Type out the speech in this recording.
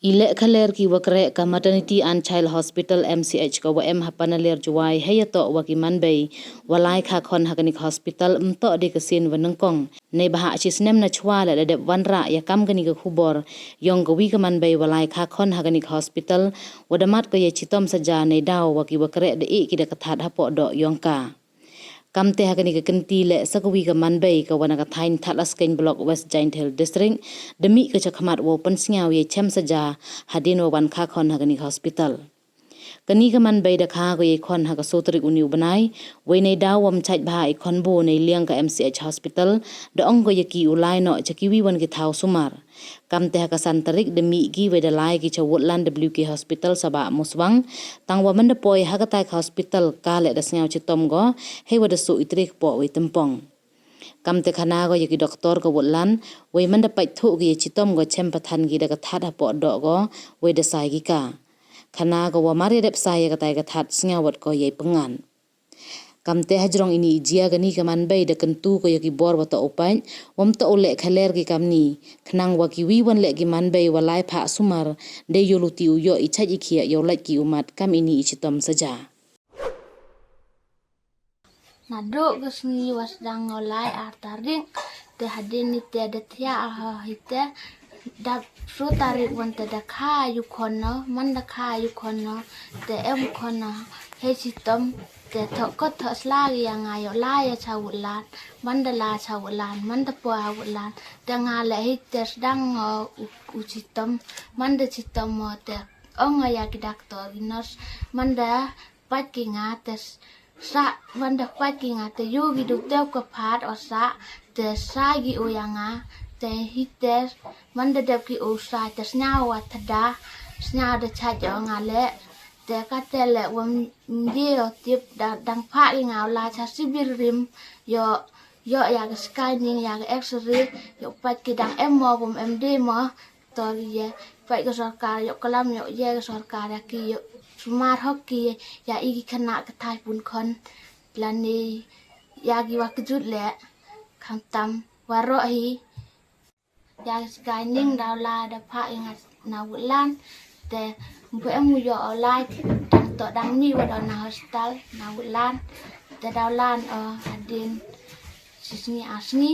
Ilek kaler ki wakre ka maternity and child hospital MCH ka wa hapanaler Jowai hayato wa ki manbei walai kha khon hakanik hospital mto de ka sin wanangkong nei baha chisnem na chwa la de wanra ya kam gani ka khubor yong ka wi ka manbei walai kha khon hakanik hospital wadamat ka ye chitom saja nei daw wa ki wakre de ki de ka that hapoh do yong ka kamte hakani ka kenti le sakawi ka manbei ka wana ka thain thalas kain block West Giant Hill district demi ka chakmat wo pansngaw ye chem saja hadino wan kha khon hakani hospital kani ka manbei da kha ko ye khon ha ka sotrik uniu banai we nei dawam chait bha I khon bo nei liang ka MCH hospital da ong ko ye ki ulai no chakiwi wan ki thau sumar kamte ha ka santarik demi gi we da lai ki chawotland WK hospital saba muswang tangwa manda poi ha ka tai hospital ka le da sngaw chitom go he wa da su itrik po we tempong kamte khana go ye ki doktor ko wotlan we manda pai thu gi chitom go chem pathan gi da ka thada po do go we da sai gi ka khana go wa mari rep sai ka tai ka that snngawat ko ye pangan kamte hajrong ini jia gani ka manbei da kentu ko ye ki bor wa to opan wam to ole khaler ki kamni khnang wa ki wi wan le ki manbei wa lai pha sumar de yoluti u yo ichaj ikhia yo lai ki umat kam ini ichitom saja Naduk kesni wasdang ngolai artaring te hadin te ada tia hite dap su tarik wan te da kha yu khono man da kha yu khono te em khono he sitom te thok ko thos la yang ayo la ya chawulan man da la chawulan man da po awulan te nga le hite sedang u sitom man da sitom te ong ya ki doktor ginos man da pat ki ngates sa wanda pagi nga te yogi duk teo ko phat or sa te sa gi oyanga te hites wanda dep ki o sa te snawa thada sna de cha jo nga le te ka te le wam di o tip dang pha nga la cha sibir rim yo ya ga scanning ya ga x-ray yo pat ki dang mo bum md mo to ye pai ko sarkar yo kalam yo ye sarkar ki yo Sumar hoki ya igi kena ketai pun kon lani ya giwa kejut le kantam warohi ya scanning daula da pha ingat nawulan te mpu emu yo olai dang to dang mi wada na hostel nawulan te daulan hadin sisni asni